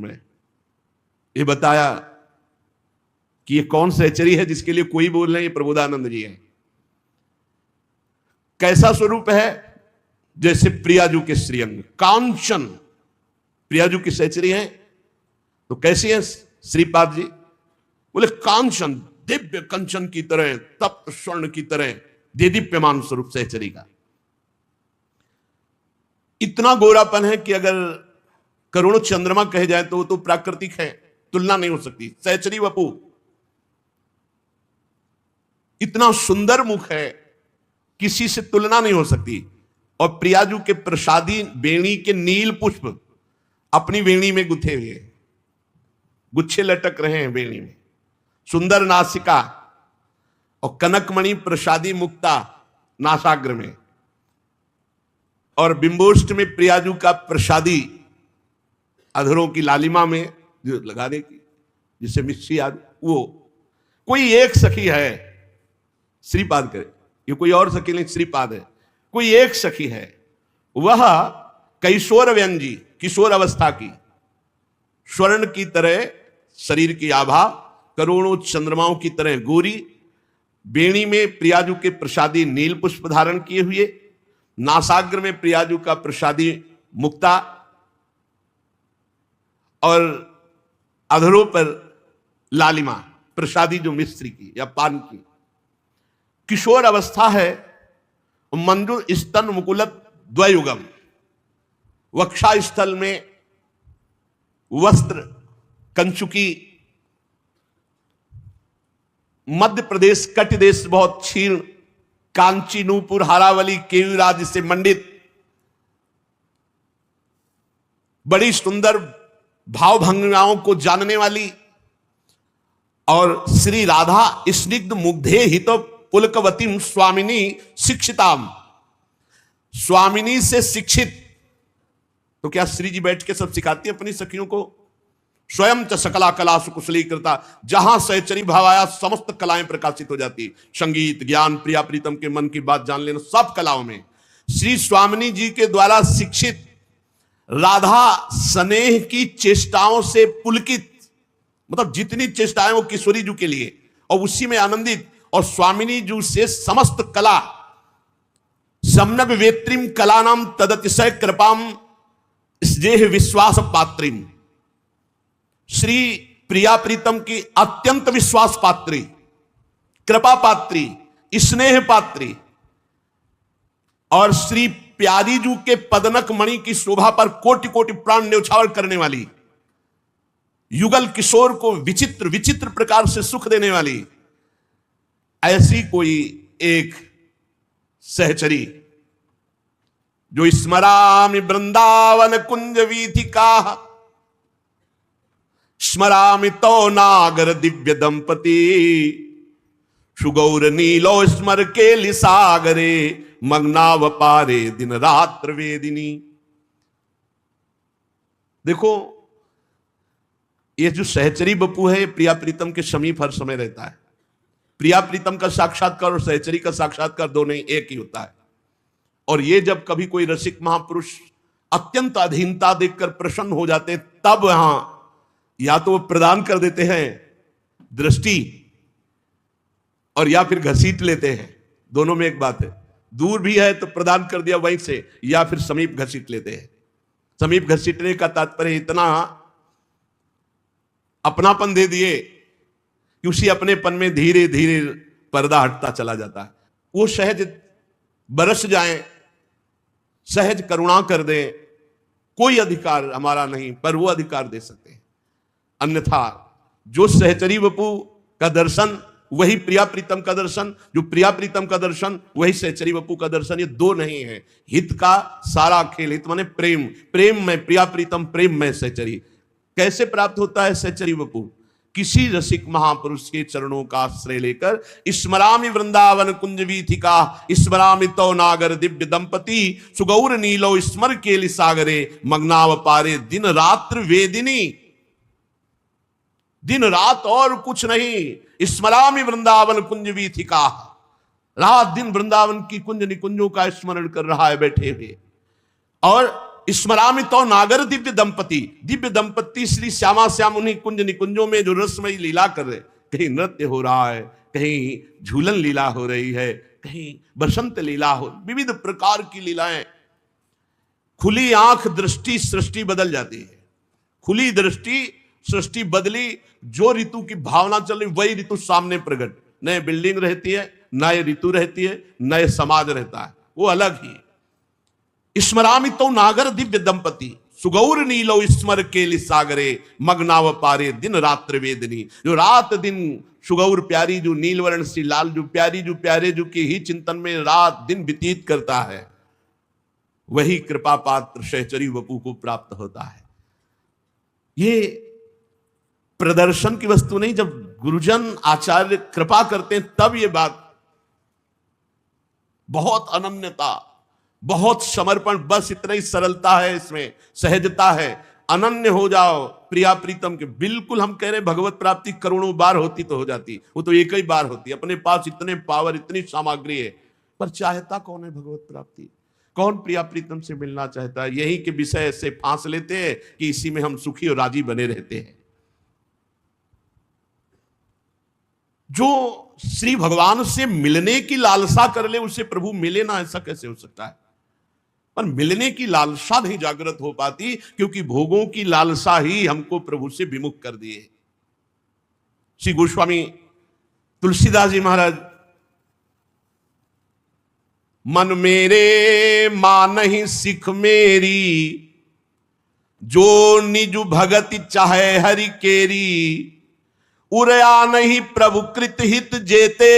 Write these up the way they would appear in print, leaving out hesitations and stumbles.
में ये बताया कि ये कौन सहचरी है जिसके लिए कोई बोल रहे हैं, ये प्रबोधानंद जी हैं। कैसा स्वरूप है? जैसे प्रियाजू के श्रीअंग कांचन। प्रियाजू की सहचरी हैं तो कैसी है श्रीपाद जी? बोले कांचन, दिव्य कंचन की तरह, तप्त स्वर्ण की तरह देदीप्यमान स्वरूप सहचरी का। इतना गोरापन है कि अगर करोड़ों चंद्रमा कहे जाए तो वो तो प्राकृतिक है, तुलना नहीं हो सकती। सहचरी वपु इतना सुंदर मुख है, किसी से तुलना नहीं हो सकती। और प्रियाजू के प्रसादी वेणी के नील पुष्प अपनी वेणी में गुथे हुए, गुच्छे लटक रहे हैं वेणी में। सुंदर नासिका और कनकमणि प्रसादी मुक्ता नासाग्र में, और बिंबोष्ट में प्रियाजू का प्रसादी अधरों की लालिमा में जो लगाने की, जिसे मिश्री आदि। वो कोई एक सखी है, श्रीपाद करे, ये कोई और सखी नहीं, श्रीपाद है। कोई एक सखी है, वह कैशोर व्यंजी, किशोर अवस्था की, स्वर्ण की तरह शरीर की आभा, करोड़ों चंद्रमाओं की तरह गोरी, बेणी में प्रियाजू के प्रसादी नील पुष्प धारण किए हुए, नासाग्र में प्रियाजू का प्रसादी मुक्ता, और अधरों पर लालिमा प्रसादी जो मिस्त्री की या पान की। किशोर अवस्था है, मंजूर स्तन मुकुलत द्वयुगम, वक्षा स्थल में वस्त्र कंचुकी, मध्य प्रदेश कट देश बहुत क्षीण, कांची नूपुर हारावली केयूर आदि से मंडित, बड़ी सुंदर भाव भंगिमाओं को जानने वाली, और श्री राधा स्निग्ध मुग्धे हित पुलकवतीम स्वामिनी शिक्षिताम, स्वामिनी से शिक्षित। तो क्या श्री जी बैठ के सब सिखाती है अपनी सखियों को? स्वयं च सकला कला सुकुशली कृता, जहां सहचरी भाव आया समस्त कलाएं प्रकाशित हो जाती। संगीत, ज्ञान, प्रिया प्रीतम के मन की बात जान लेना, सब कलाओं में श्री स्वामिनी जी के द्वारा शिक्षित राधा स्नेह की चेष्टाओं से पुलकित, मतलब जितनी चेष्टाएं वो किशोरी जू के लिए, और उसी में आनंदित, और स्वामिनी जू से समस्त कला सम्यक वेत्रिम कला नाम तदतिशय कृपाम स्नेह विश्वास पात्रिम, श्री प्रिया प्रीतम की अत्यंत विश्वास पात्री, कृपा पात्री, स्नेह पात्री, और श्री प्यारी जू के पदनक मणि की शोभा पर कोटि कोटि प्राण न्यौछावर करने वाली, युगल किशोर को विचित्र विचित्र प्रकार से सुख देने वाली, ऐसी कोई एक सहचरी जो स्मरामि वृंदावन कुंज वीथिका, स्मरामि तो नागर दिव्य दंपति, सुगौर नीलो स्मर के लिसागरे, मग्नाव पारे दिन रात्र वेदिनी। देखो, ये जो सहचरी बपू है, प्रिया प्रीतम के समीप हर समय रहता है। प्रिया प्रीतम का साक्षात्कार और सहचरी का साक्षात्कार दोनों ही एक ही होता है। और ये जब कभी कोई रसिक महापुरुष अत्यंत अधीनता देखकर प्रसन्न हो जाते, तब यहां या तो वो प्रदान कर देते हैं दृष्टि, और या फिर घसीट लेते हैं। दोनों में एक बात है, दूर भी है तो प्रदान कर दिया वहीं से, या फिर समीप घसीट लेते हैं। समीप घसीटने का तात्पर्य इतना अपनापन दे दिए कि उसी अपनेपन में धीरे धीरे पर्दा हटता चला जाता है। वो सहज बरस जाए, सहज करुणा कर दे, कोई अधिकार हमारा नहीं, पर वो अधिकार दे सकते हैं। अन्यथा जो सहचरी वपू का दर्शन वही प्रिया प्रीतम का दर्शन, जो प्रिया प्रीतम का दर्शन वही सहचरी वपू का दर्शन। ये दो नहीं है, हित का सारा खेल। हित माने प्रेम, प्रेम में प्रिया प्रीतम, प्रेम में सहचरी। कैसे प्राप्त होता है सहचरी वपू? किसी रसिक महापुरुष के चरणों का आश्रय लेकर, स्मरामि वृंदावन कुंज वीथिका, स्मरामि तो नागर दिव्य दंपति, सुगौर नीलो स्मर केलि सागरे, मग्नाव पारे दिन रात्र वेदिनी। दिन रात और कुछ नहीं, स्मरामि वृंदावन कुंज वीथिका, रात दिन वृंदावन की कुंज निकुंजों का स्मरण कर रहा है बैठे हुए। और स्मरामि तो नागर दिव्य दंपति, दिव्य दंपति श्री श्यामा श्याम उन्हीं कुंज निकुंजों में जो रसमयी लीला कर रहे, कहीं नृत्य हो रहा है, कहीं झूलन लीला हो रही है, कहीं बसंत लीला हो, विविध प्रकार की लीलाएं। खुली आंख दृष्टि सृष्टि बदल जाती है, खुली दृष्टि सृष्टि बदली, जो ऋतु की भावना चल रही वही ऋतु सामने प्रकट, नए बिल्डिंग रहती है, नए ऋतु रहती है, नए समाज रहता है, वो अलग ही। स्मरामि तो नागर दिव्य दंपति, सुगौर नीलो स्मर केलि सागरे, मग्नाव पारे दिन रात्र वेदनी। जो रात दिन सुगौर प्यारी, जो नीलवर्ण सी लाल, जो प्यारी, जो प्यारे, जो के ही चिंतन में रात दिन व्यतीत करता है, वही कृपा पात्र सहचरी वपु को प्राप्त होता है। ये प्रदर्शन की वस्तु नहीं, जब गुरुजन आचार्य कृपा करते हैं तब ये बात, बहुत अनन्यता, बहुत समर्पण, बस इतना ही सरलता है इसमें, सहजता है। अनन्य हो जाओ प्रिया प्रीतम के। बिल्कुल हम कह रहे भगवत प्राप्ति करोड़ों बार होती तो हो जाती, वो तो एक ही बार होती। अपने पास इतने पावर, इतनी सामग्री है, पर चाहता कौन है भगवत प्राप्ति? कौन प्रिया प्रीतम से मिलना चाहता है? यही के विषय से फांस लेते हैं कि इसी में हम सुखी और राजी बने रहते हैं। जो श्री भगवान से मिलने की लालसा कर ले उसे प्रभु मिले ना, ऐसा कैसे हो सकता है? पर मिलने की लालसा नहीं जागृत हो पाती, क्योंकि भोगों की लालसा ही हमको प्रभु से विमुख कर दिए। श्री गोस्वामी तुलसीदास जी महाराज, मन मेरे मानहि सिख मेरी, जो निज भगति चाहे हरि केरी, उरया नहीं प्रभु कृत हित जेते,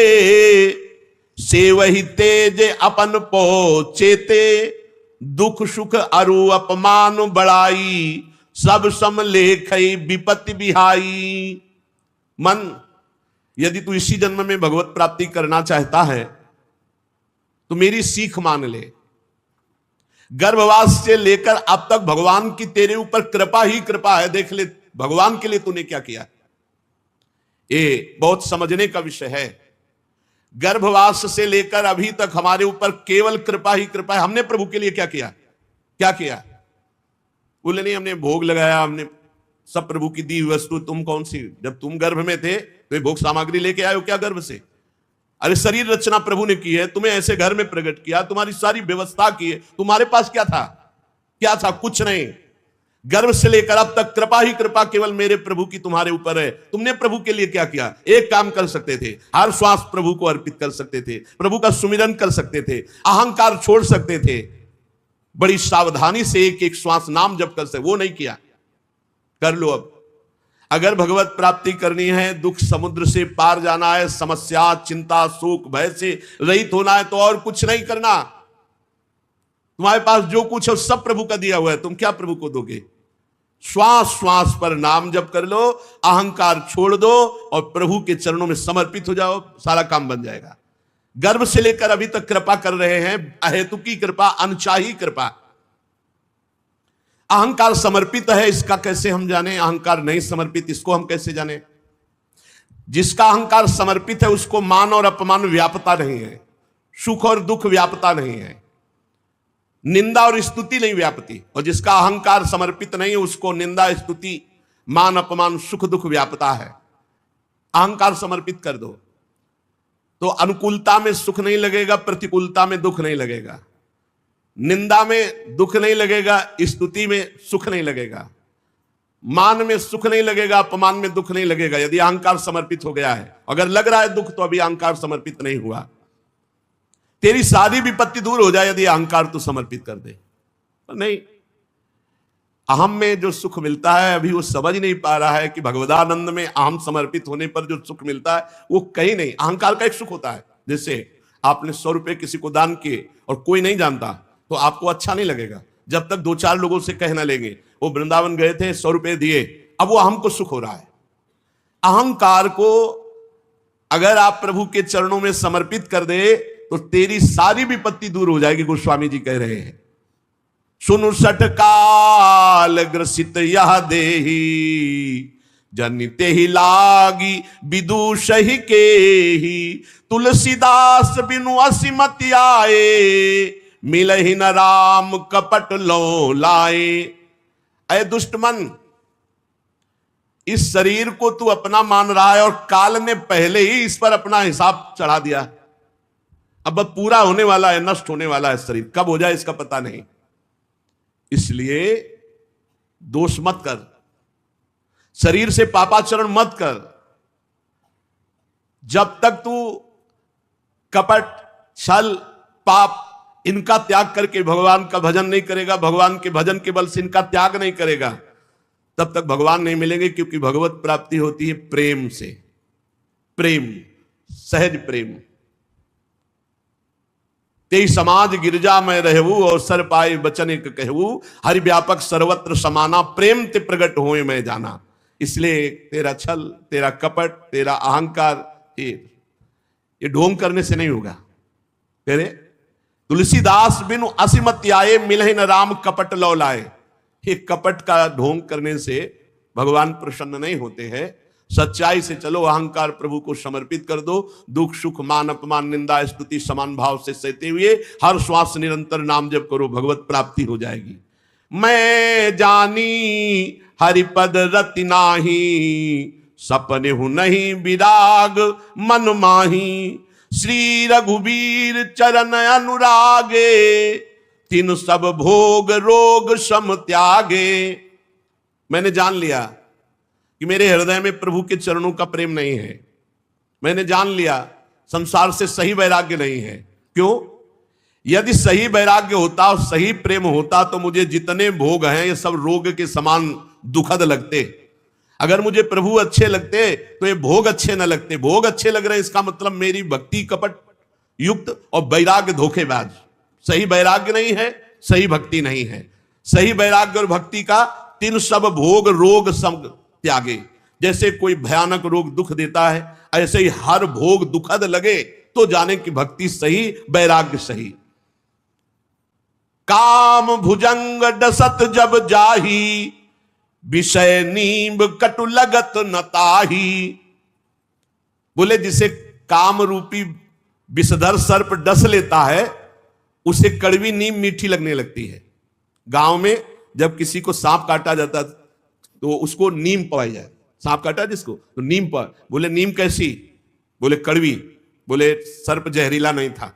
से वही तेज अपन पहुंचेते, दुख सुख अरु अपमान बढ़ाई, सब सम लेखई विपत्ति बिहाई। मन, यदि तू इसी जन्म में भगवत प्राप्ति करना चाहता है तो मेरी सीख मान ले। गर्भवास से लेकर अब तक भगवान की तेरे ऊपर कृपा ही कृपा है। देख ले भगवान के लिए तूने क्या किया। ये बहुत समझने का विषय है। गर्भवास से लेकर अभी तक हमारे ऊपर केवल कृपा ही कृपा है। हमने प्रभु के लिए क्या किया? क्या किया? बोले नहीं, हमने भोग लगाया, हमने सब प्रभु की दी वस्तु। तुम कौन सी, जब तुम गर्भ में थे तो ये भोग सामग्री लेके आए हो क्या गर्भ से? अरे शरीर रचना प्रभु ने की है, तुम्हें ऐसे घर में प्रकट किया, तुम्हारी सारी व्यवस्था की है। तुम्हारे पास क्या था? क्या था? कुछ नहीं। गर्भ से लेकर अब तक कृपा ही कृपा केवल मेरे प्रभु की तुम्हारे ऊपर है। तुमने प्रभु के लिए क्या किया? एक काम कर सकते थे, हर श्वास प्रभु को अर्पित कर सकते थे, प्रभु का सुमिरन कर सकते थे, अहंकार छोड़ सकते थे, बड़ी सावधानी से एक एक श्वास नाम जप कर सकते। वो नहीं किया। कर लो अब। अगर भगवत प्राप्ति करनी है, दुख समुद्र से पार जाना है, समस्या चिंता शोक भय से रहित होना है, तो और कुछ नहीं करना। तुम्हारे पास जो कुछ है सब प्रभु का दिया हुआ है, तुम क्या प्रभु को दोगे? श्वास श्वास पर नाम जप कर लो, अहंकार छोड़ दो और प्रभु के चरणों में समर्पित हो जाओ, सारा काम बन जाएगा। गर्भ से लेकर अभी तक कृपा कर रहे हैं, अहेतुकी कृपा, अनचाही कृपा। अहंकार समर्पित है, इसका कैसे हम जाने? अहंकार नहीं समर्पित, इसको हम कैसे जाने? जिसका अहंकार समर्पित है उसको मान और अपमान व्यापता नहीं है, सुख और दुख व्यापता नहीं है, निंदा और स्तुति नहीं व्यापती। और जिसका अहंकार समर्पित नहीं है उसको निंदा स्तुति मान अपमान सुख दुख व्यापता है। अहंकार समर्पित कर दो तो अनुकूलता में सुख नहीं लगेगा, प्रतिकूलता में दुख नहीं लगेगा, निंदा में दुख नहीं लगेगा, स्तुति में सुख नहीं लगेगा, मान में सुख नहीं लगेगा, अपमान में दुख नहीं लगेगा। यदि अहंकार समर्पित हो गया है, अगर लग रहा है दुख तो अभी अहंकार समर्पित नहीं हुआ। तेरी सारी विपत्ति दूर हो जाए यदि अहंकार तो समर्पित कर दे। पर नहीं, अहम में जो सुख मिलता है अभी वो समझ नहीं पा रहा है कि भगवदानंद में अहम समर्पित होने पर जो सुख मिलता है वो कहीं नहीं। अहंकार का एक सुख होता है, जैसे आपने 100 रुपए किसी को दान किए और कोई नहीं जानता तो आपको अच्छा नहीं लगेगा जब तक 2-4 लोगों से कह ना लेंगे वो वृंदावन गए थे 100 रुपए दिए, अब वो अहम को सुख हो रहा है। अहंकार को अगर आप प्रभु के चरणों में समर्पित कर दे तो तेरी सारी विपत्ति दूर हो जाएगी। गोस्वामी जी कह रहे हैं, सुनु सटकाल ग्रसित यह देही, जनिते ही लागी विदुष ही के ही, तुलसीदास बिनु असिमति आए, मिलहि न राम कपट लो लाए। अय दुष्ट मन, इस शरीर को तू अपना मान रहा है और काल ने पहले ही इस पर अपना हिसाब चढ़ा दिया। अब पूरा होने वाला है, नष्ट होने वाला है शरीर, कब हो जाए इसका पता नहीं। इसलिए दोष मत कर, शरीर से पापाचरण मत कर। जब तक तू कपट, छल, पाप इनका त्याग करके भगवान का भजन नहीं करेगा, भगवान के भजन के बल से इनका त्याग नहीं करेगा, तब तक भगवान नहीं मिलेंगे। क्योंकि भगवत प्राप्ति होती है प्रेम से, प्रेम, सहज प्रेम। ते समाज गिरजा में रहू और सर पाए बचन एक कहू, हरि व्यापक सर्वत्र समाना, प्रेम ते प्रगट होए मैं जाना। इसलिए तेरा छल, तेरा कपट, तेरा अहंकार, ये ढोंग करने से नहीं होगा। तेरे तुलसीदास बिनु असीमत आए, मिलहि न राम कपट लौ लाए। ये कपट का ढोंग करने से भगवान प्रसन्न नहीं होते हैं। सच्चाई से चलो, अहंकार प्रभु को समर्पित कर दो। दुख सुख मान अपमान निंदा स्तुति समान भाव से सहते हुए हर श्वास निरंतर नाम जप करो, भगवत प्राप्ति हो जाएगी। मैं जानी हरिपद रति नाही, सपने हूं नहीं विराग मन माही। श्री रघुबीर चरण अनुरागे, तीन सब भोग रोग सम त्यागे। मैंने जान लिया कि मेरे हृदय में प्रभु के चरणों का प्रेम नहीं है। मैंने जान लिया संसार से सही वैराग्य नहीं है। क्यों? यदि सही वैराग्य होता और सही प्रेम होता तो मुझे जितने भोग हैं ये सब रोग के समान दुखद लगते। अगर मुझे प्रभु अच्छे लगते तो ये भोग अच्छे न लगते। भोग अच्छे लग रहे हैं, इसका मतलब मेरी भक्ति कपट युक्त और वैराग्य धोखेबाज। सही वैराग्य नहीं है, सही भक्ति नहीं है। सही वैराग्य और भक्ति का तीन सब भोग रोग सम त्यागे। जैसे कोई भयानक रोग दुख देता है, ऐसे ही हर भोग दुखद लगे तो जाने की भक्ति सही, वैराग्य सही। काम भुजंग डसत जब जाही, विषय नींब कटु लगत न ताही। बोले जिसे काम रूपी विषधर सर्प डस लेता है उसे कड़वी नीम मीठी लगने लगती है। गांव में जब किसी को सांप काटा जाता तो उसको नीम पवाई जाए। सांप काटा जिसको तो नीम पर, बोले नीम कैसी? बोले कड़वी। बोले सर्प जहरीला नहीं था,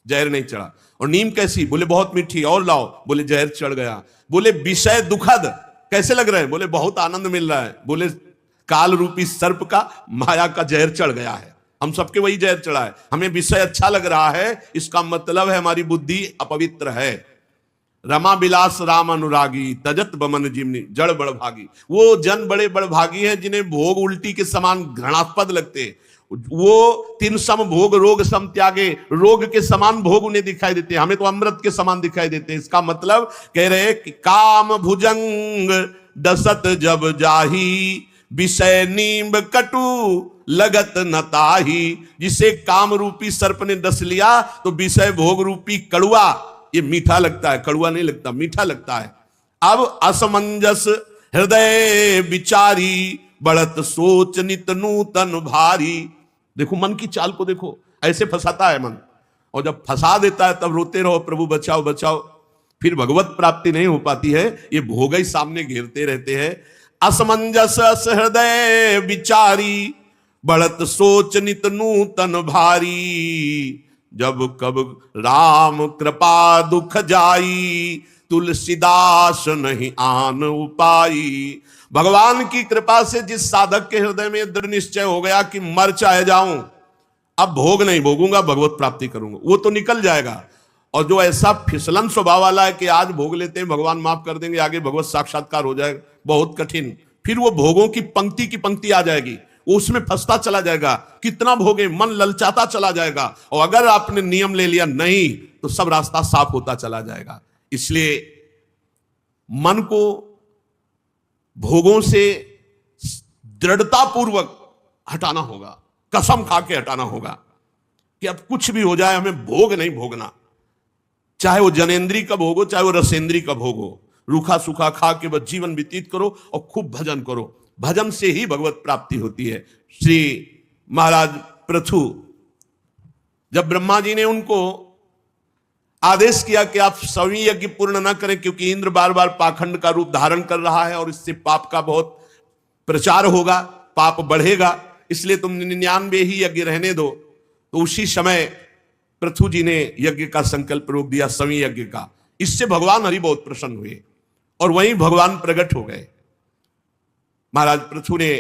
जहर नहीं चढ़ा। और नीम कैसी? बोले बहुत मीठी। और लाओ, बोले जहर चढ़ गया। बोले विषय दुखद कैसे लग रहे हैं? बोले बहुत आनंद मिल रहा है। बोले काल रूपी सर्प का माया का जहर चढ़ गया है। हम सबके वही जहर चढ़ा है। हमें विषय अच्छा लग रहा है, इसका मतलब है हमारी बुद्धि अपवित्र है। रमा बिलास राम अनुरागी, तजत बमन जिमनी जड़ बड़ भागी। वो जन बड़े बड़ भागी हैं जिन्हें भोग उल्टी के समान घृणास्पद लगते। वो तीन सम भोग रोग सम त्यागे। रोग के समान भोग उन्हें दिखाई देते, हमें तो अमृत के समान दिखाई देते। इसका मतलब कह रहे कि काम भुजंग डसत जब जाही, विषय नींब कटु लगत न ताही। जिसे काम रूपी सर्प ने डस लिया तो विषय भोग रूपी कड़ुआ, ये मीठा लगता है, कड़ुआ नहीं लगता, मीठा लगता है। अब असमंजस हृदय विचारी, बढ़त सोच नित नूतन भारी। देखो मन की चाल को देखो, ऐसे फंसाता है मन, और जब फंसा देता है तब रोते रहो प्रभु बचाओ बचाओ। फिर भगवत प्राप्ति नहीं हो पाती है, ये भोग ही सामने घेरते रहते हैं। असमंजस हृदय विचारी, बढ़त सोच नित नूतन भारी। जब कब राम कृपा दुख जाई, तुलसीदास नहीं आन उपाई। भगवान की कृपा से जिस साधक के हृदय में दृढ़ निश्चय हो गया कि मर चाहे जाऊं, अब भोग नहीं भोगूंगा, भगवत प्राप्ति करूंगा, वो तो निकल जाएगा। और जो ऐसा फिसलन स्वभाव वाला है कि आज भोग लेते हैं भगवान माफ कर देंगे, आगे भगवत साक्षात्कार हो जाएगा, बहुत कठिन। फिर वो भोगों की पंक्ति आ जाएगी, वो उसमें फंसता चला जाएगा। कितना भोगे, मन ललचाता चला जाएगा। और अगर आपने नियम ले लिया नहीं तो सब रास्ता साफ होता चला जाएगा। इसलिए मन को भोगों से दृढ़ता पूर्वक हटाना होगा, कसम खा के हटाना होगा कि अब कुछ भी हो जाए हमें भोग नहीं भोगना। चाहे वो जनेन्द्रीय का भोग हो, चाहे वो रसेंद्रीय का भोग हो, रूखा सूखा खा के बस जीवन व्यतीत करो और खूब भजन करो। भजन से ही भगवत प्राप्ति होती है। श्री महाराज पृथु, जब ब्रह्मा जी ने उनको आदेश किया कि आप सभी यज्ञ पूर्ण न करें, क्योंकि इंद्र बार बार पाखंड का रूप धारण कर रहा है और इससे पाप का बहुत प्रचार होगा, पाप बढ़ेगा, इसलिए तुम 99 ही यज्ञ रहने दो। तो उसी समय पृथु जी ने यज्ञ का संकल्प रोक दिया, सवी यज्ञ का। इससे भगवान हरि बहुत प्रसन्न हुए और वहीं भगवान प्रकट हो गए। महाराज पृथु ने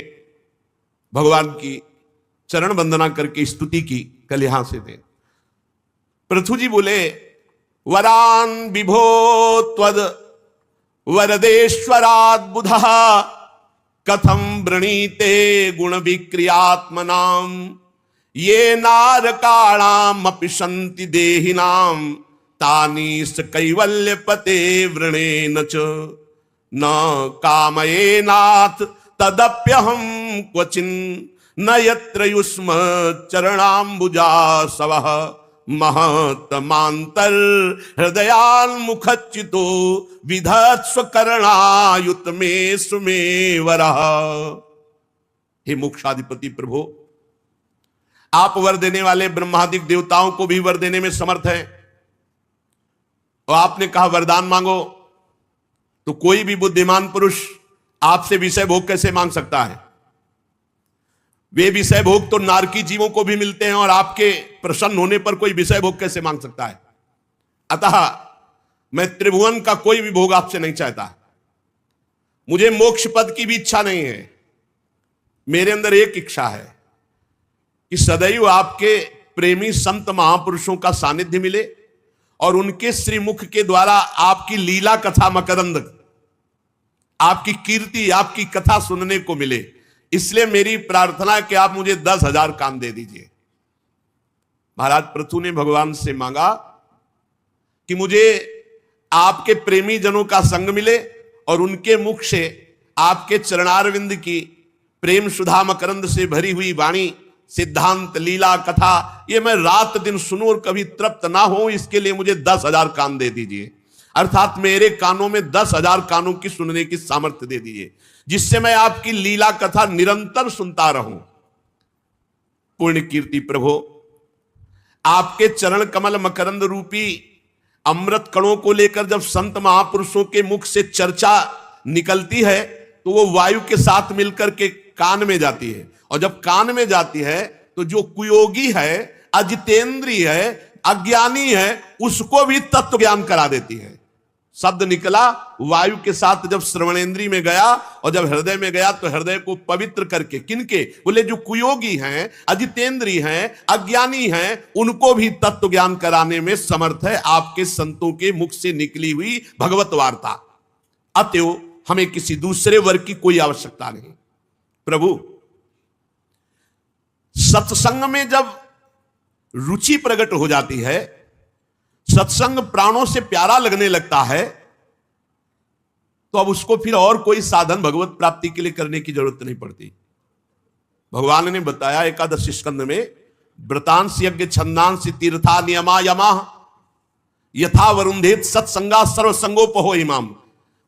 भगवान की चरण वंदना करके स्तुति की। कल यहां से थे पृथु जी बोले, वरान विभो त्वद वरदेश्वरात् बुधः कथम वृणीते गुण विक्रियात्मनाम ये नारकाणाम अपि सन्ति देहिनाम तानीस कैवल्य पते वृणेन च न कामयेनाथ तदप्यहम क्वचिन न यत्र युष्म चरणाम्बुजा सवः महतमांतर हृदयान्मुखच्युतो विधत्स्व करणायुत में सुमेवरः। हे मोक्षाधिपति प्रभु, आप वर देने वाले ब्रह्मादिक देवताओं को भी वर देने में समर्थ हैं। और आपने कहा वरदान मांगो, तो कोई भी बुद्धिमान पुरुष आपसे विषय भोग कैसे मांग सकता है? वे विषय भोग तो नारकी जीवों को भी मिलते हैं और आपके प्रसन्न होने पर कोई विषय भोग कैसे मांग सकता है? अतः मैं त्रिभुवन का कोई भी भोग आपसे नहीं चाहता। मुझे मोक्ष पद की भी इच्छा नहीं है। मेरे अंदर एक इच्छा है कि सदैव आपके प्रेमी संत महापुरुषों का सानिध्य मिले और उनके श्रीमुख के द्वारा आपकी लीला कथा मकरंद, आपकी कीर्ति, आपकी कथा सुनने को मिले। इसलिए मेरी प्रार्थना है कि आप मुझे 10,000 कान दे दीजिए। महाराज पृथु ने भगवान से मांगा कि मुझे आपके प्रेमी जनों का संग मिले और उनके मुख से आपके चरणारविंद की प्रेम सुधा मकरंद से भरी हुई वाणी, सिद्धांत, लीला, कथा, ये मैं रात दिन सुनूं और कभी तृप्त ना हो। इसके लिए मुझे 10,000 कान दे दीजिए, अर्थात मेरे कानों में 10,000 कानों की सुनने की सामर्थ्य दे दीजिए, जिससे मैं आपकी लीला कथा निरंतर सुनता रहूं। पुण्य कीर्ति प्रभु, आपके चरण कमल मकरंद रूपी अमृत कणों को लेकर जब संत महापुरुषों के मुख से चर्चा निकलती है तो वो वायु के साथ मिलकर के कान में जाती है, और जब कान में जाती है तो जो कुयोगी है, अजितेंद्रीय है, अज्ञानी है, उसको भी तत्व ज्ञान करा देती है। शब्द निकला वायु के साथ, जब श्रवणेंद्री में गया और जब हृदय में गया तो हृदय को पवित्र करके, किनके? बोले जो कुयोगी हैं, अजितेंद्री हैं, अज्ञानी हैं, उनको भी तत्व ज्ञान कराने में समर्थ है आपके संतों के मुख से निकली हुई भगवत वार्ता। अतएव हमें किसी दूसरे वर्ग की कोई आवश्यकता नहीं। प्रभु, सत्संग में जब रुचि प्रकट हो जाती है, सत्संग प्राणों से प्यारा लगने लगता है, तो अब उसको फिर और कोई साधन भगवत प्राप्ति के लिए करने की जरूरत नहीं पड़ती। भगवान ने बताया एकादश स्कंद में, व्रतांश यज्ञ छंदांश तीर्था नियमा यमा यथा वरुंधेत सत्संगा सर्वसंगोपहो इमाम।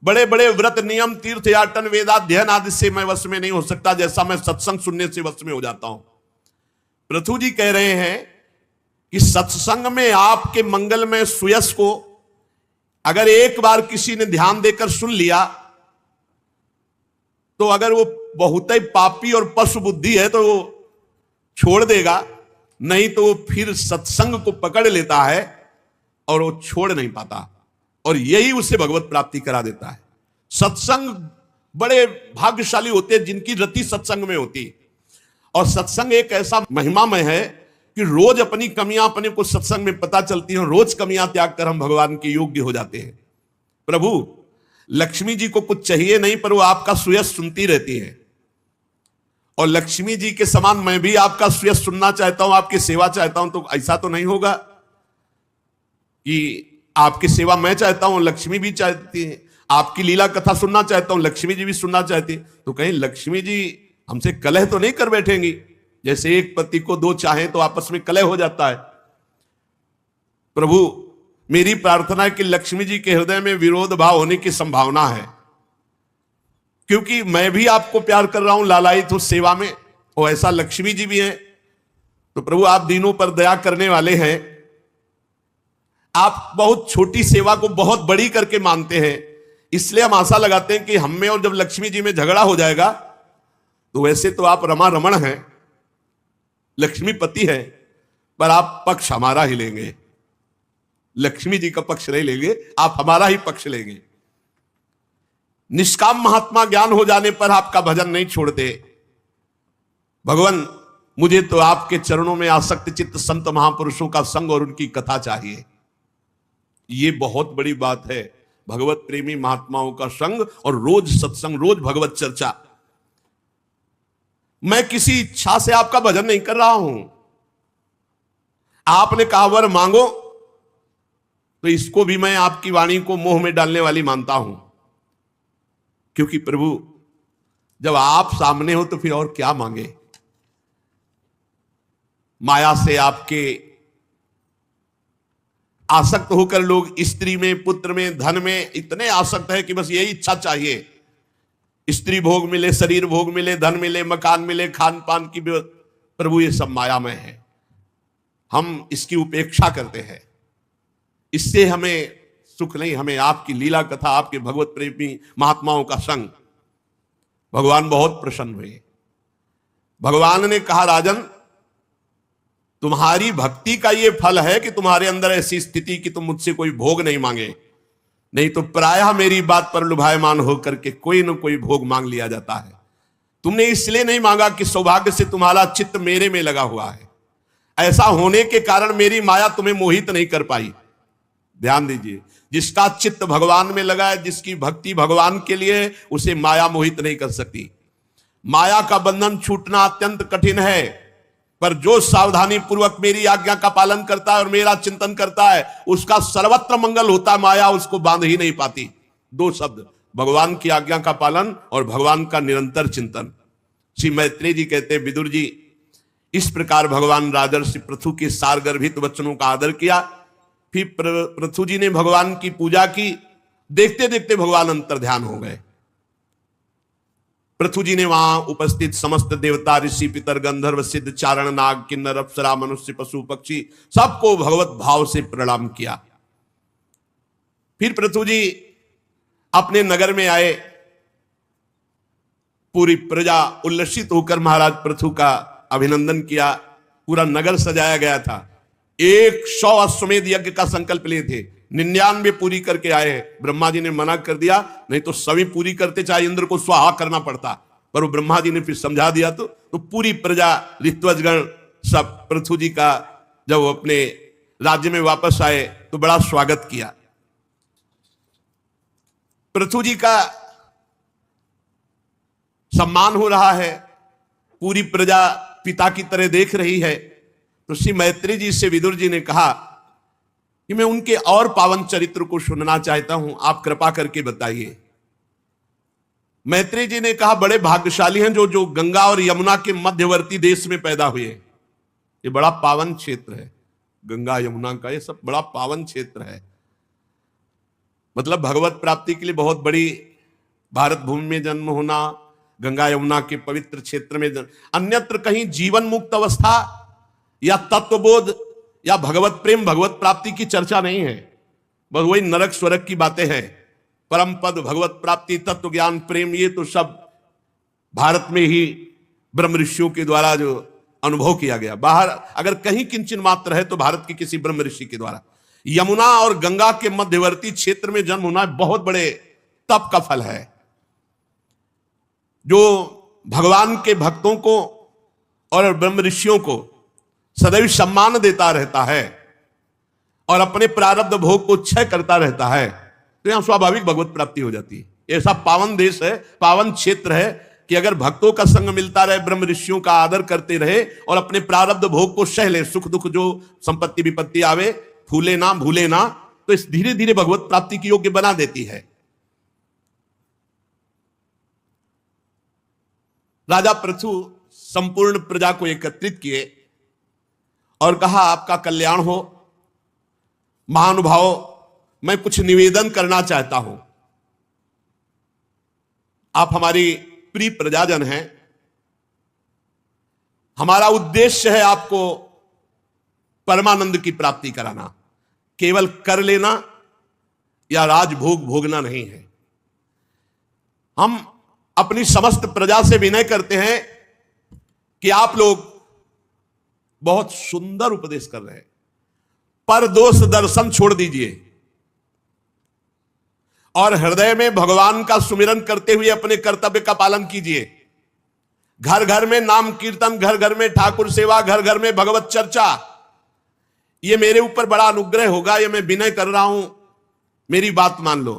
बड़े बड़े व्रत, नियम, तीर्थ याटन, वेदाध्ययन आदि से मैं वश में नहीं हो सकता, जैसा मैं सत्संग सुनने से वश में हो जाता हूं। पृथु जी कह रहे हैं कि सत्संग में आपके मंगलमय सुयश को अगर एक बार किसी ने ध्यान देकर सुन लिया, तो अगर वो बहुत ही पापी और पशु बुद्धि है तो वो छोड़ देगा, नहीं तो वो फिर सत्संग को पकड़ लेता है और वो छोड़ नहीं पाता, और यही उसे भगवत प्राप्ति करा देता है। सत्संग बड़े भाग्यशाली होते हैं जिनकी रति सत्संग में होती है, और सत्संग एक ऐसा महिमामय है कि रोज अपनी कमियां अपने को सत्संग में पता चलती हैं, रोज कमियां त्याग कर हम भगवान के योग्य हो जाते हैं। प्रभु, लक्ष्मी जी को कुछ चाहिए नहीं, पर वो आपका सुयश सुनती रहती है, और लक्ष्मी जी के समान मैं भी आपका सुयश सुनना चाहता हूं, आपकी सेवा चाहता हूं। तो ऐसा तो नहीं होगा कि आपकी सेवा मैं चाहता हूं, लक्ष्मी भी चाहती है, आपकी लीला कथा सुनना चाहता हूं, लक्ष्मी जी भी सुनना चाहती, तो कहीं लक्ष्मी जी हमसे कलह तो नहीं कर बैठेंगी? जैसे एक पति को दो चाहे तो आपस में कलह हो जाता है। प्रभु, मेरी प्रार्थना है कि लक्ष्मी जी के हृदय में विरोध भाव होने की संभावना है, क्योंकि मैं भी आपको प्यार कर रहा हूं, लालायित हूं सेवा में, और ऐसा लक्ष्मी जी भी हैं। तो प्रभु, आप दीनों पर दया करने वाले हैं, आप बहुत छोटी सेवा को बहुत बड़ी करके मानते हैं, इसलिए हम आशा लगाते हैं कि हम में और जब लक्ष्मी जी में झगड़ा हो जाएगा, तो वैसे तो आप रमा रमण हैं, लक्ष्मीपति हैं, पर आप पक्ष हमारा ही लेंगे, लक्ष्मी जी का पक्ष नहीं लेंगे, आप हमारा ही पक्ष लेंगे। निष्काम महात्मा ज्ञान हो जाने पर आपका भजन नहीं छोड़ते। भगवान, मुझे तो आपके चरणों में आसक्त चित्त संत महापुरुषों का संग और उनकी कथा चाहिए। ये बहुत बड़ी बात है, भगवत प्रेमी महात्माओं का संग और रोज सत्संग, रोज भगवत चर्चा। मैं किसी इच्छा से आपका भजन नहीं कर रहा हूं। आपने कहा वर मांगो, तो इसको भी मैं आपकी वाणी को मोह में डालने वाली मानता हूं, क्योंकि प्रभु जब आप सामने हो तो फिर और क्या मांगे। माया से आपके आसक्त होकर लोग स्त्री में, पुत्र में, धन में इतने आसक्त है कि बस यही इच्छा चाहिए, स्त्री भोग मिले, शरीर भोग मिले, धन मिले, मकान मिले, खान पान की। प्रभु ये सब मायामय है, हम इसकी उपेक्षा करते हैं, इससे हमें सुख नहीं, हमें आपकी लीला कथा, आपके भगवत प्रेमी महात्माओं का संग। भगवान बहुत प्रसन्न हुए। भगवान ने कहा, राजन तुम्हारी भक्ति का यह फल है कि तुम्हारे अंदर ऐसी स्थिति कि तुम मुझसे कोई भोग नहीं मांगे, नहीं तो प्रायः मेरी बात पर लुभायमान होकर के कोई न कोई भोग मांग लिया जाता है। तुमने इसलिए नहीं मांगा कि सौभाग्य से तुम्हारा चित्त मेरे में लगा हुआ है, ऐसा होने के कारण मेरी माया तुम्हें मोहित नहीं कर पाई। ध्यान दीजिए, जिसका चित्त भगवान में लगा है, जिसकी भक्ति भगवान के लिए, उसे माया मोहित नहीं कर सकती। माया का बंधन छूटना अत्यंत कठिन है, पर जो सावधानी पूर्वक मेरी आज्ञा का पालन करता है और मेरा चिंतन करता है, उसका सर्वत्र मंगल होता है। माया उसको बांध ही नहीं पाती। दो शब्द, भगवान की आज्ञा का पालन और भगवान का निरंतर चिंतन। श्री मैत्रेय जी कहते हैं, विदुर जी, इस प्रकार भगवान राजर्षि पृथु के सारगर्भित वचनों का आदर किया। फिर पृथु जी ने भगवान की पूजा की। देखते देखते भगवान अंतर ध्यान हो गए। पृथु जी ने वहां उपस्थित समस्त देवता, ऋषि, पितर, गंधर्व, सिद्ध, चारण, नाग, किन्नर, अप्सरा, मनुष्य, पशु, पक्षी सबको भगवत भाव से प्रणाम किया। फिर पृथु जी अपने नगर में आए। पूरी प्रजा उल्लसित होकर महाराज पृथु का अभिनंदन किया। पूरा नगर सजाया गया था। 100 अश्वमेध यज्ञ का संकल्प लिए थे, 99 पूरी करके आए हैं। ब्रह्मा जी ने मना कर दिया, नहीं तो सभी पूरी करते, चाहे इंद्र को स्वाहा करना पड़ता, पर वो ब्रह्मा जी ने फिर समझा दिया। तो पूरी प्रजा, ऋत्वजगण सब पृथु जी का जब वो अपने राज्य में वापस आए तो बड़ा स्वागत किया। पृथु जी का सम्मान हो रहा है, पूरी प्रजा पिता की तरह देख रही है। तो श्री मैत्रेय जी से विदुर जी ने कहा कि मैं उनके और पावन चरित्र को सुनना चाहता हूं, आप कृपा करके बताइए। मैत्रेय जी ने कहा, बड़े भाग्यशाली हैं जो गंगा और यमुना के मध्यवर्ती देश में पैदा हुए। ये बड़ा पावन क्षेत्र है, गंगा यमुना का ये सब बड़ा पावन क्षेत्र है। मतलब भगवत प्राप्ति के लिए बहुत बड़ी भारत भूमि में जन्म होना, गंगा यमुना के पवित्र क्षेत्र में अन्यत्र कहीं जीवन मुक्त अवस्था या तत्वबोध या भगवत प्रेम, भगवत प्राप्ति की चर्चा नहीं है। बस वही नरक स्वर्ग की बातें हैं। परम पद, भगवत प्राप्ति, तत्व ज्ञान, प्रेम, ये तो सब भारत में ही ब्रह्म ऋषियों के द्वारा जो अनुभव किया गया। बाहर अगर कहीं किंचन मात्र है तो भारत के किसी ब्रह्म ऋषि के द्वारा। यमुना और गंगा के मध्यवर्ती क्षेत्र में जन्म होना बहुत बड़े तप का फल है, जो भगवान के भक्तों को और ब्रह्म ऋषियों को सदैव सम्मान देता रहता है और अपने प्रारब्ध भोग को क्षय करता रहता है। तो यहां स्वाभाविक भगवत प्राप्ति हो जाती है। ऐसा पावन देश है, पावन क्षेत्र है कि अगर भक्तों का संग मिलता रहे, ब्रह्म ऋषियों का आदर करते रहे और अपने प्रारब्ध भोग को सह ले, सुख दुख जो संपत्ति विपत्ति आवे, फूले ना भूले ना, तो इस धीरे धीरे भगवत प्राप्ति की योग्य बना देती है। राजा पृथु संपूर्ण प्रजा को एकत्रित किए और कहा, आपका कल्याण हो महानुभाव, मैं कुछ निवेदन करना चाहता हूं। आप हमारी प्रिय प्रजाजन हैं, हमारा उद्देश्य है आपको परमानंद की प्राप्ति कराना। केवल कर लेना या राजभोग भोगना नहीं है। हम अपनी समस्त प्रजा से विनय करते हैं कि आप लोग बहुत सुंदर उपदेश कर रहे हैं, पर दोष दर्शन छोड़ दीजिए और हृदय में भगवान का सुमिरन करते हुए अपने कर्तव्य का पालन कीजिए। घर घर में नाम कीर्तन, घर घर में ठाकुर सेवा, घर घर में भगवत चर्चा, ये मेरे ऊपर बड़ा अनुग्रह होगा, ये मैं विनय कर रहा हूं, मेरी बात मान लो।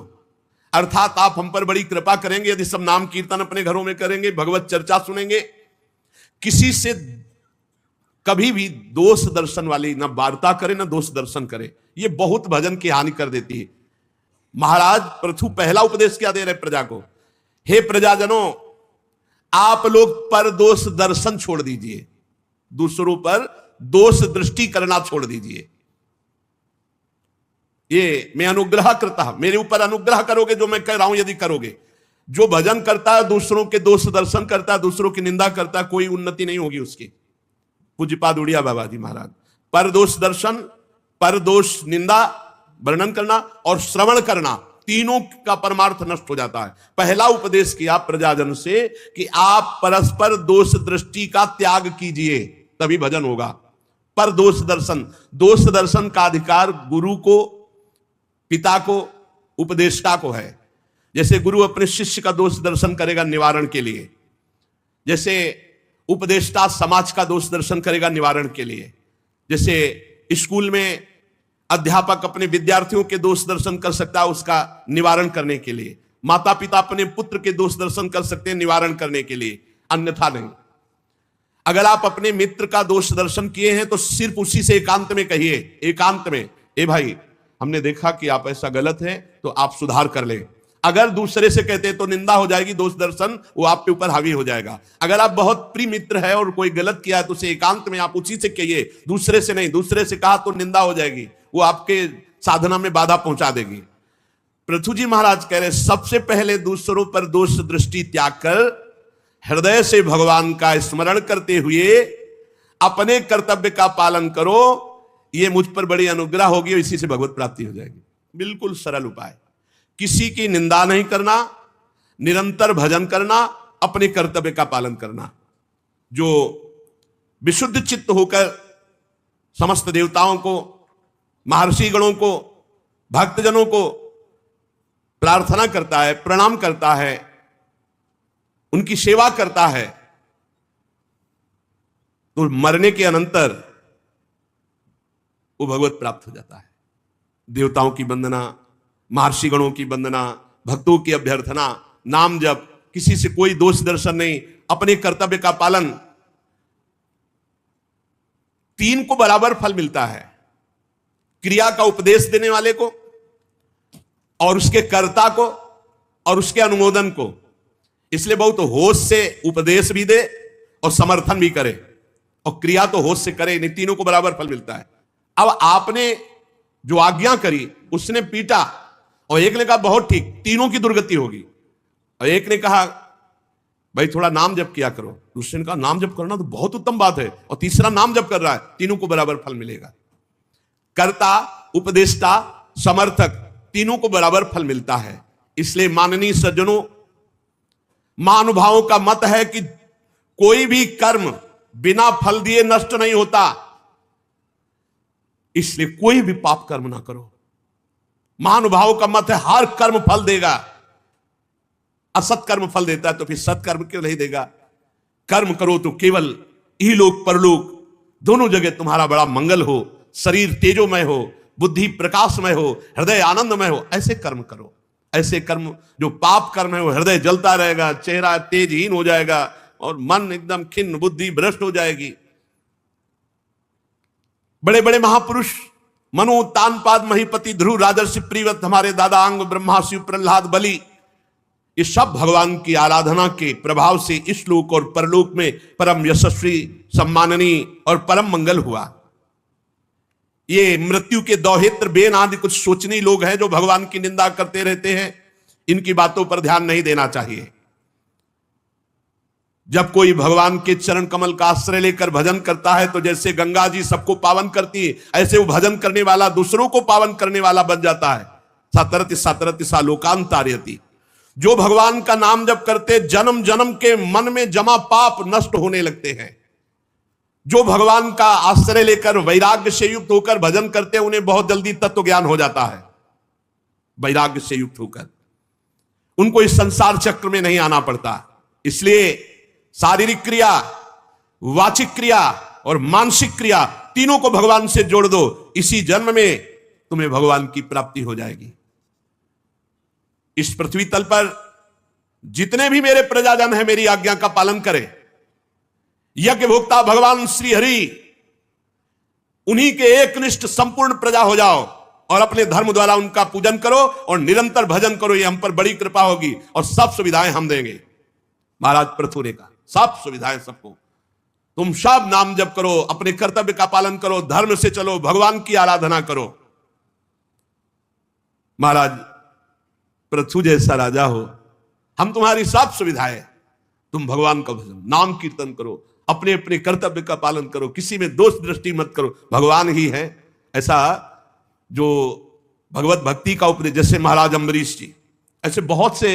अर्थात आप हम पर बड़ी कृपा करेंगे यदि सब नाम कीर्तन अपने घरों में करेंगे, भगवत चर्चा सुनेंगे, किसी से कभी भी दोष दर्शन वाली ना वार्ता करे ना दोष दर्शन करे, ये बहुत भजन की हानि कर देती है। महाराज प्रथु पहला उपदेश क्या दे रहे प्रजा को? हे प्रजाजनों, आप लोग पर दोष दर्शन छोड़ दीजिए, दूसरों पर दोष दृष्टि करना छोड़ दीजिए। ये मैं अनुग्रह करता, मेरे ऊपर अनुग्रह करोगे जो मैं कह रहा हूं यदि करोगे। जो भजन करता है दूसरों के दोष दर्शन करता है, दूसरों की निंदा करता है, कोई उन्नति नहीं होगी उसकी। पूज्यपाद उड़िया बाबा जी महाराज, पर दोष दर्शन, पर दोष निंदा वर्णन करना और श्रवण करना, तीनों का परमार्थ नष्ट हो जाता है। पहला उपदेश किया प्रजाजन से कि आप परस्पर दोष दृष्टि का त्याग कीजिए, तभी भजन होगा। पर दोष दर्शन, दोष दर्शन का अधिकार गुरु को, पिता को, उपदेष्टा को है। जैसे गुरु अपने शिष्य का दोष दर्शन करेगा निवारण के लिए, जैसे उपदेष्टा समाज का दोष दर्शन करेगा निवारण के लिए, जैसे स्कूल में अध्यापक अपने विद्यार्थियों के दोष दर्शन कर सकता है उसका निवारण करने के लिए, माता पिता अपने पुत्र के दोष दर्शन कर सकते हैं निवारण करने के लिए, अन्यथा नहीं। अगर आप अपने मित्र का दोष दर्शन किए हैं तो सिर्फ उसी से एकांत में कहिए, एकांत में, ए भाई हमने देखा कि आप ऐसा गलत है तो आप सुधार कर ले। अगर दूसरे से कहते तो निंदा हो जाएगी, दोष दर्शन वो आपके ऊपर हावी हो जाएगा। अगर आप बहुत प्रिय मित्र है और कोई गलत किया है तो उसे एकांत में आप उसी से कहिए, दूसरे से नहीं। दूसरे से कहा तो निंदा हो जाएगी, वो आपके साधना में बाधा पहुंचा देगी। पृथु जी महाराज कह रहे सबसे पहले दूसरों पर दोष दृष्टि त्याग कर हृदय से भगवान का स्मरण करते हुए अपने कर्तव्य का पालन करो, ये मुझ पर बड़ी अनुग्रह होगी और इसी से भगवत प्राप्ति हो जाएगी। बिल्कुल सरल उपाय, किसी की निंदा नहीं करना, निरंतर भजन करना, अपने कर्तव्य का पालन करना। जो विशुद्ध चित्त होकर समस्त देवताओं को, महर्षि गणों को, भक्तजनों को प्रार्थना करता है, प्रणाम करता है, उनकी सेवा करता है, तो मरने के अनंतर वो भगवत प्राप्त हो जाता है। देवताओं की वंदना, महर्षि गणों की वंदना, भक्तों की अभ्यर्थना, नाम जप, किसी से कोई दोष दर्शन नहीं, अपने कर्तव्य का पालन, तीन को बराबर फल मिलता है। क्रिया का उपदेश देने वाले को और उसके कर्ता को और उसके अनुमोदन को। इसलिए बहुत होश से उपदेश भी दे और समर्थन भी करे, और क्रिया तो होश से करे, नहीं तीनों को बराबर फल मिलता है। अब आपने जो आज्ञा करी, उसने पीटा और एक ने कहा बहुत ठीक, तीनों की दुर्गति होगी। और एक ने कहा भाई थोड़ा नाम जप किया करो, दूसरे ने कहा नाम जप करना तो बहुत उत्तम बात है, और तीसरा नाम जप कर रहा है, तीनों को बराबर फल मिलेगा। कर्ता, उपदेष्टा, समर्थक, तीनों को बराबर फल मिलता है। इसलिए माननीय सज्जनों, महानुभावों का मत है कि कोई भी कर्म बिना फल दिए नष्ट नहीं होता, इसलिए कोई भी पाप कर्म ना करो। महानुभावों का मत है हर कर्म फल देगा। असत कर्म फल देता है तो फिर सत्कर्म क्यों नहीं देगा? कर्म करो तो केवल इहलोक परलोक दोनों जगह तुम्हारा बड़ा मंगल हो, शरीर तेजोमय हो, बुद्धि प्रकाशमय हो, हृदय आनंदमय हो, ऐसे कर्म करो। ऐसे कर्म, जो पाप कर्म है वो हृदय जलता रहेगा, चेहरा तेजहीन हो जाएगा और मन एकदम खिन्न, बुद्धि भ्रष्ट हो जाएगी। बड़े बड़े महापुरुष मनु, तानपाद, महीपति, ध्रुव, राजर्षि, प्रियव्रत, हमारे दादा अंग, ब्रह्मा, शिव, प्रहलाद, बलि, ये सब भगवान की आराधना के प्रभाव से इस लोक और परलोक में परम यशस्वी, सम्माननीय और परम मंगल हुआ। ये मृत्यु के दौहित्र, बेन आदि कुछ सोचनी लोग हैं जो भगवान की निंदा करते रहते हैं, इनकी बातों पर ध्यान नहीं देना चाहिए। जब कोई भगवान के चरण कमल का आश्रय लेकर भजन करता है तो जैसे गंगा जी सबको पावन करती है, ऐसे वो भजन करने वाला दूसरों को पावन करने वाला बन जाता है। सातरति सातरति सा लोकांतार्यति। जो भगवान का नाम जप करते, जन्म जन्म के मन में जमा पाप नष्ट होने लगते हैं। जो भगवान का आश्रय लेकर वैराग्य से युक्त होकर भजन करते हैं, उन्हें बहुत जल्दी तत्व ज्ञान हो जाता है। वैराग्य से युक्त होकर उनको इस संसार चक्र में नहीं आना पड़ता। इसलिए शारीरिक क्रिया, वाचिक क्रिया और मानसिक क्रिया तीनों को भगवान से जोड़ दो, इसी जन्म में तुम्हें भगवान की प्राप्ति हो जाएगी। इस पृथ्वी तल पर जितने भी मेरे प्रजाजन हैं, मेरी आज्ञा का पालन करें। यज्ञ भोक्ता भगवान श्री हरि, उन्हीं के एकनिष्ठ संपूर्ण प्रजा हो जाओ और अपने धर्म द्वारा उनका पूजन करो और निरंतर भजन करो। ये हम पर बड़ी कृपा होगी और सब सुविधाएं हम देंगे। महाराज पृथु ने कहा, सब सुविधाएं सबको, तुम सब नाम जप करो, अपने कर्तव्य का पालन करो, धर्म से चलो, भगवान की आराधना करो। महाराज पृथु जैसा राजा हो, हम तुम्हारी सब सुविधाएं, तुम भगवान का भजन नाम कीर्तन करो, अपने अपने कर्तव्य का पालन करो, किसी में दोष दृष्टि मत करो, भगवान ही है। ऐसा जो भगवत भक्ति का उपदेश, जैसे महाराज अम्बरीश जी, ऐसे बहुत से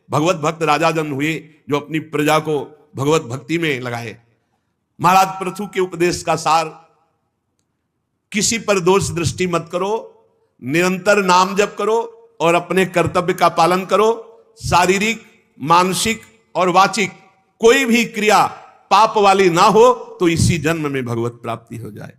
भगवत भक्त राजाजन हुए जो अपनी प्रजा को भगवत भक्ति में लगाए। महाराज पृथु के उपदेश का सार, किसी पर दोष दृष्टि मत करो, निरंतर नाम जप करो और अपने कर्तव्य का पालन करो। शारीरिक, मानसिक और वाचिक कोई भी क्रिया पाप वाली ना हो तो इसी जन्म में भगवत प्राप्ति हो जाए।